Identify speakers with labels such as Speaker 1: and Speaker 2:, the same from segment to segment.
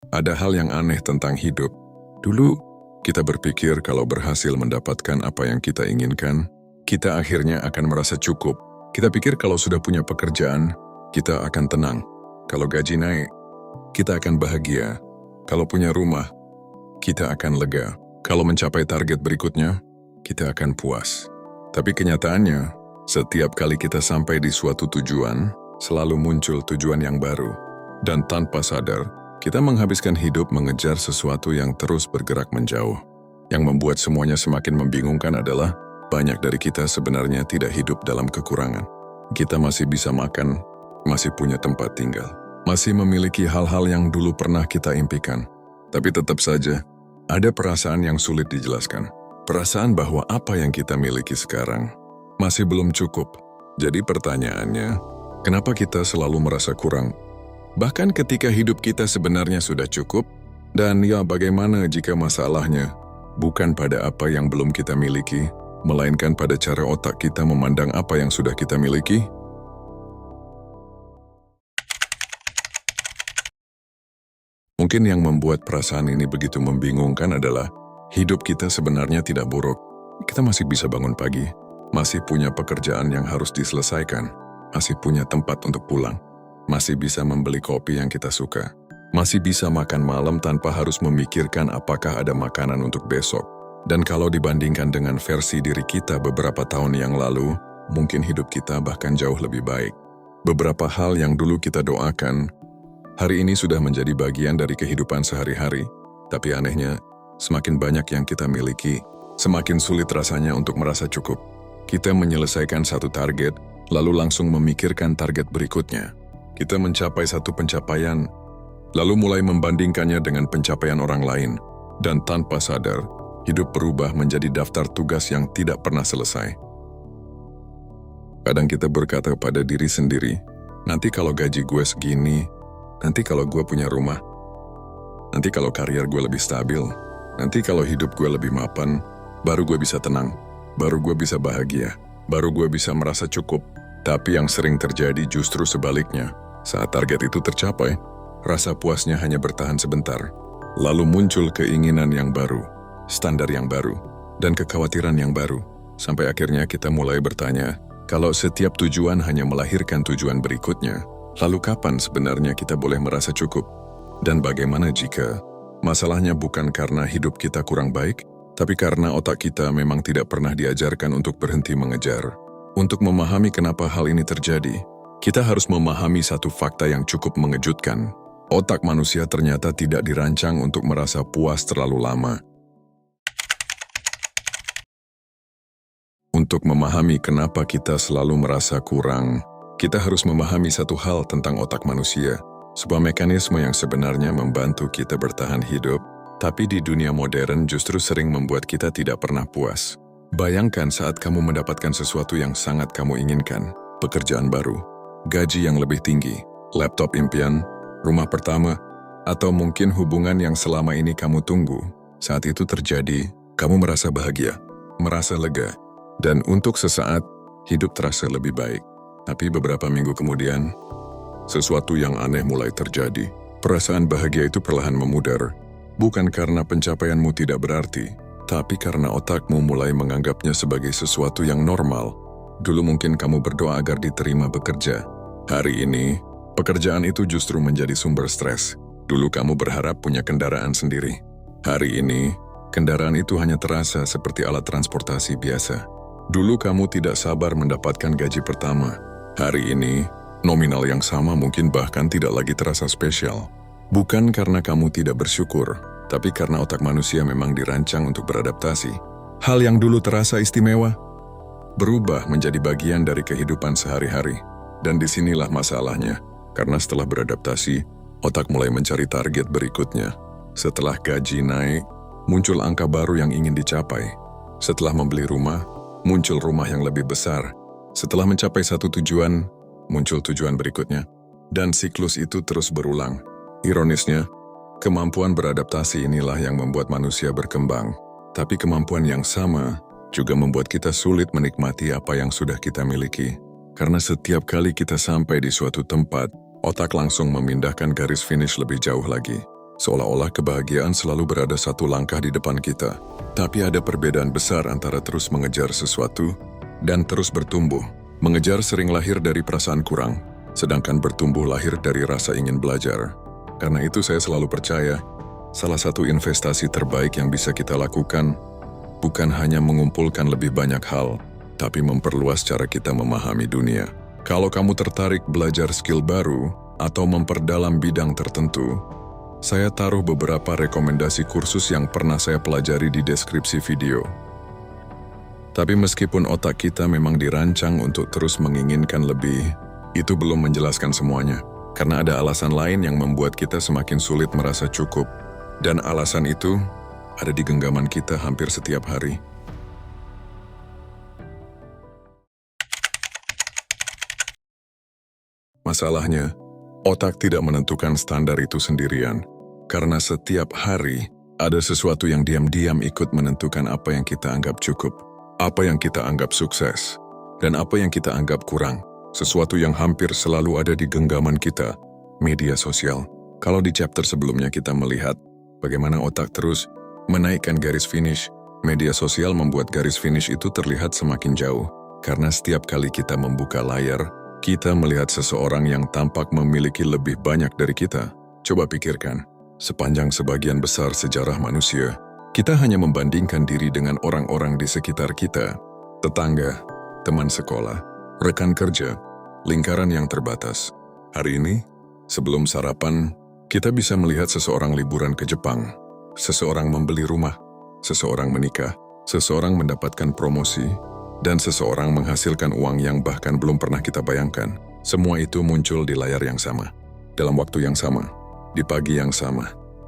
Speaker 1: Ada hal yang aneh tentang hidup. Dulu, kita berpikir kalau berhasil mendapatkan apa yang kita inginkan, kita akhirnya akan merasa cukup. Kita pikir kalau sudah punya pekerjaan, kita akan tenang. Kalau gaji naik, kita akan bahagia. Kalau punya rumah, kita akan lega. Kalau mencapai target berikutnya, kita akan puas. Tapi kenyataannya, setiap kali kita sampai di suatu tujuan, selalu muncul tujuan yang baru. Dan tanpa sadar, kita menghabiskan hidup mengejar sesuatu yang terus bergerak menjauh. Yang membuat semuanya semakin membingungkan adalah banyak dari kita sebenarnya tidak hidup dalam kekurangan. Kita masih bisa makan, masih punya tempat tinggal, masih memiliki hal-hal yang dulu pernah kita impikan. Tapi tetap saja, ada perasaan yang sulit dijelaskan. Perasaan bahwa apa yang kita miliki sekarang masih belum cukup. Jadi pertanyaannya, kenapa kita selalu merasa kurang? Bahkan ketika hidup kita sebenarnya sudah cukup, dan ya bagaimana jika masalahnya bukan pada apa yang belum kita miliki, melainkan pada cara otak kita memandang apa yang sudah kita miliki? Mungkin yang membuat perasaan ini begitu membingungkan adalah hidup kita sebenarnya tidak buruk. Kita masih bisa bangun pagi, masih punya pekerjaan yang harus diselesaikan, masih punya tempat untuk pulang, masih bisa membeli kopi yang kita suka, masih bisa makan malam tanpa harus memikirkan apakah ada makanan untuk besok. Dan kalau dibandingkan dengan versi diri kita beberapa tahun yang lalu, mungkin hidup kita bahkan jauh lebih baik. Beberapa hal yang dulu kita doakan, hari ini sudah menjadi bagian dari kehidupan sehari-hari. Tapi anehnya, semakin banyak yang kita miliki, semakin sulit rasanya untuk merasa cukup. Kita menyelesaikan satu target, lalu langsung memikirkan target berikutnya. Kita mencapai satu pencapaian, lalu mulai membandingkannya dengan pencapaian orang lain. Dan tanpa sadar, hidup berubah menjadi daftar tugas yang tidak pernah selesai. Kadang kita berkata pada diri sendiri, nanti kalau gaji gue segini, nanti kalau gue punya rumah, nanti kalau karier gue lebih stabil, nanti kalau hidup gue lebih mapan, baru gue bisa tenang, baru gue bisa bahagia, baru gue bisa merasa cukup. Tapi yang sering terjadi justru sebaliknya. Saat target itu tercapai, rasa puasnya hanya bertahan sebentar. Lalu muncul keinginan yang baru, standar yang baru, dan kekhawatiran yang baru. Sampai akhirnya kita mulai bertanya, kalau setiap tujuan hanya melahirkan tujuan berikutnya, lalu kapan sebenarnya kita boleh merasa cukup? Dan bagaimana jika masalahnya bukan karena hidup kita kurang baik, tapi karena otak kita memang tidak pernah diajarkan untuk berhenti mengejar? Untuk memahami kenapa hal ini terjadi, kita harus memahami satu fakta yang cukup mengejutkan. Otak manusia ternyata tidak dirancang untuk merasa puas terlalu lama. Untuk memahami kenapa kita selalu merasa kurang, kita harus memahami satu hal tentang otak manusia, sebuah mekanisme yang sebenarnya membantu kita bertahan hidup, tapi di dunia modern justru sering membuat kita tidak pernah puas. Bayangkan saat kamu mendapatkan sesuatu yang sangat kamu inginkan, pekerjaan baru, gaji yang lebih tinggi, laptop impian, rumah pertama, atau mungkin hubungan yang selama ini kamu tunggu. Saat itu terjadi, kamu merasa bahagia, merasa lega, dan untuk sesaat, hidup terasa lebih baik. Tapi beberapa minggu kemudian, sesuatu yang aneh mulai terjadi. Perasaan bahagia itu perlahan memudar, bukan karena pencapaianmu tidak berarti, tapi karena otakmu mulai menganggapnya sebagai sesuatu yang normal. Dulu mungkin kamu berdoa agar diterima bekerja. Hari ini, pekerjaan itu justru menjadi sumber stres. Dulu kamu berharap punya kendaraan sendiri. Hari ini, kendaraan itu hanya terasa seperti alat transportasi biasa. Dulu kamu tidak sabar mendapatkan gaji pertama. Hari ini, nominal yang sama mungkin bahkan tidak lagi terasa spesial. Bukan karena kamu tidak bersyukur, tapi karena otak manusia memang dirancang untuk beradaptasi. Hal yang dulu terasa istimewa, berubah menjadi bagian dari kehidupan sehari-hari. Dan disinilah masalahnya, karena setelah beradaptasi, otak mulai mencari target berikutnya. Setelah gaji naik, muncul angka baru yang ingin dicapai. Setelah membeli rumah, muncul rumah yang lebih besar. Setelah mencapai satu tujuan, muncul tujuan berikutnya. Dan siklus itu terus berulang. Ironisnya, kemampuan beradaptasi inilah yang membuat manusia berkembang. Tapi kemampuan yang sama juga membuat kita sulit menikmati apa yang sudah kita miliki. Karena setiap kali kita sampai di suatu tempat, otak langsung memindahkan garis finish lebih jauh lagi. Seolah-olah kebahagiaan selalu berada satu langkah di depan kita. Tapi ada perbedaan besar antara terus mengejar sesuatu dan terus bertumbuh. Mengejar sering lahir dari perasaan kurang, sedangkan bertumbuh lahir dari rasa ingin belajar. Karena itu saya selalu percaya, salah satu investasi terbaik yang bisa kita lakukan bukan hanya mengumpulkan lebih banyak hal, tapi memperluas cara kita memahami dunia. Kalau kamu tertarik belajar skill baru atau memperdalam bidang tertentu, saya taruh beberapa rekomendasi kursus yang pernah saya pelajari di deskripsi video. Tapi meskipun otak kita memang dirancang untuk terus menginginkan lebih, itu belum menjelaskan semuanya. Karena ada alasan lain yang membuat kita semakin sulit merasa cukup. Dan alasan itu ada di genggaman kita hampir setiap hari. Masalahnya, otak tidak menentukan standar itu sendirian. Karena setiap hari, ada sesuatu yang diam-diam ikut menentukan apa yang kita anggap cukup, apa yang kita anggap sukses, dan apa yang kita anggap kurang. Sesuatu yang hampir selalu ada di genggaman kita, media sosial. Kalau di chapter sebelumnya kita melihat bagaimana otak terus menaikkan garis finish, media sosial membuat garis finish itu terlihat semakin jauh. Karena setiap kali kita membuka layar, kita melihat seseorang yang tampak memiliki lebih banyak dari kita. Coba pikirkan, sepanjang sebagian besar sejarah manusia, kita hanya membandingkan diri dengan orang-orang di sekitar kita, tetangga, teman sekolah, rekan kerja, lingkaran yang terbatas. Hari ini, sebelum sarapan, kita bisa melihat seseorang liburan ke Jepang, seseorang membeli rumah, seseorang menikah, seseorang mendapatkan promosi, dan seseorang menghasilkan uang yang bahkan belum pernah kita bayangkan. Semua itu muncul di layar yang sama, dalam waktu yang sama, di pagi yang sama.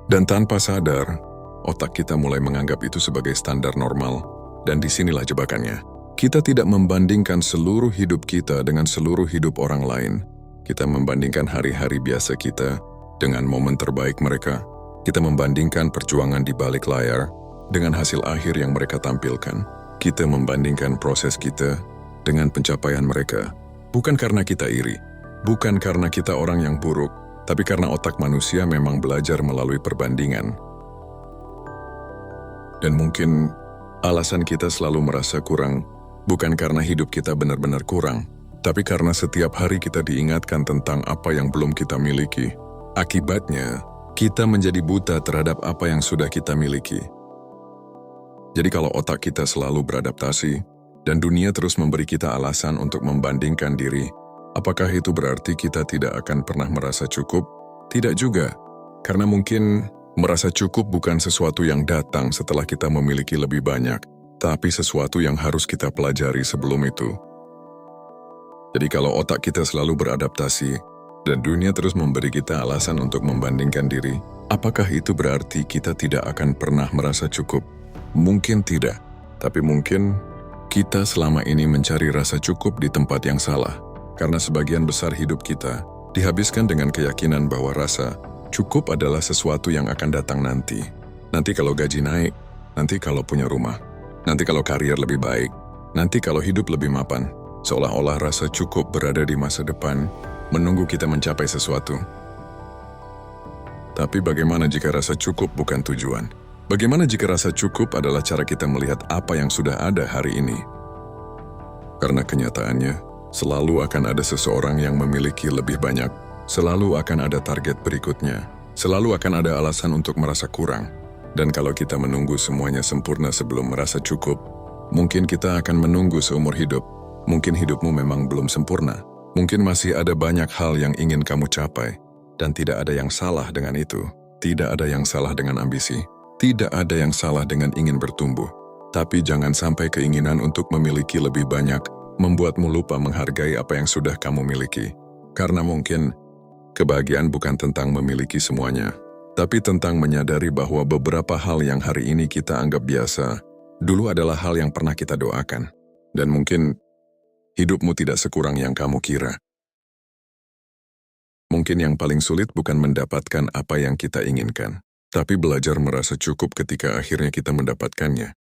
Speaker 1: Dan tanpa sadar, otak kita mulai menganggap itu sebagai standar normal, dan disinilah jebakannya. Kita tidak membandingkan seluruh hidup kita dengan seluruh hidup orang lain. Kita membandingkan hari-hari biasa kita dengan momen terbaik mereka. Kita membandingkan perjuangan di balik layar dengan hasil akhir yang mereka tampilkan. Kita membandingkan proses kita dengan pencapaian mereka. Bukan karena kita iri, bukan karena kita orang yang buruk, tapi karena otak manusia memang belajar melalui perbandingan. Dan mungkin alasan kita selalu merasa kurang bukan karena hidup kita benar-benar kurang, tapi karena setiap hari kita diingatkan tentang apa yang belum kita miliki. Akibatnya, kita menjadi buta terhadap apa yang sudah kita miliki. Jadi kalau otak kita selalu beradaptasi, dan dunia terus memberi kita alasan untuk membandingkan diri, apakah itu berarti kita tidak akan pernah merasa cukup? Tidak juga, karena mungkin merasa cukup bukan sesuatu yang datang setelah kita memiliki lebih banyak, tapi sesuatu yang harus kita pelajari sebelum itu. Jadi kalau otak kita selalu beradaptasi, dan dunia terus memberi kita alasan untuk membandingkan diri, apakah itu berarti kita tidak akan pernah merasa cukup? Mungkin tidak, tapi mungkin kita selama ini mencari rasa cukup di tempat yang salah, karena sebagian besar hidup kita dihabiskan dengan keyakinan bahwa rasa cukup adalah sesuatu yang akan datang nanti. Nanti kalau gaji naik, nanti kalau punya rumah, nanti kalau karier lebih baik, nanti kalau hidup lebih mapan. Seolah-olah rasa cukup berada di masa depan, menunggu kita mencapai sesuatu. Tapi bagaimana jika rasa cukup bukan tujuan? Bagaimana jika rasa cukup adalah cara kita melihat apa yang sudah ada hari ini? Karena kenyataannya, selalu akan ada seseorang yang memiliki lebih banyak, selalu akan ada target berikutnya, selalu akan ada alasan untuk merasa kurang. Dan kalau kita menunggu semuanya sempurna sebelum merasa cukup, mungkin kita akan menunggu seumur hidup. Mungkin hidupmu memang belum sempurna. Mungkin masih ada banyak hal yang ingin kamu capai, dan tidak ada yang salah dengan itu. Tidak ada yang salah dengan ambisi. Tidak ada yang salah dengan ingin bertumbuh. Tapi jangan sampai keinginan untuk memiliki lebih banyak membuatmu lupa menghargai apa yang sudah kamu miliki. Karena mungkin kebahagiaan bukan tentang memiliki semuanya, tapi tentang menyadari bahwa beberapa hal yang hari ini kita anggap biasa, dulu adalah hal yang pernah kita doakan. Dan mungkin hidupmu tidak sekurang yang kamu kira. Mungkin yang paling sulit bukan mendapatkan apa yang kita inginkan, tapi belajar merasa cukup ketika akhirnya kita mendapatkannya.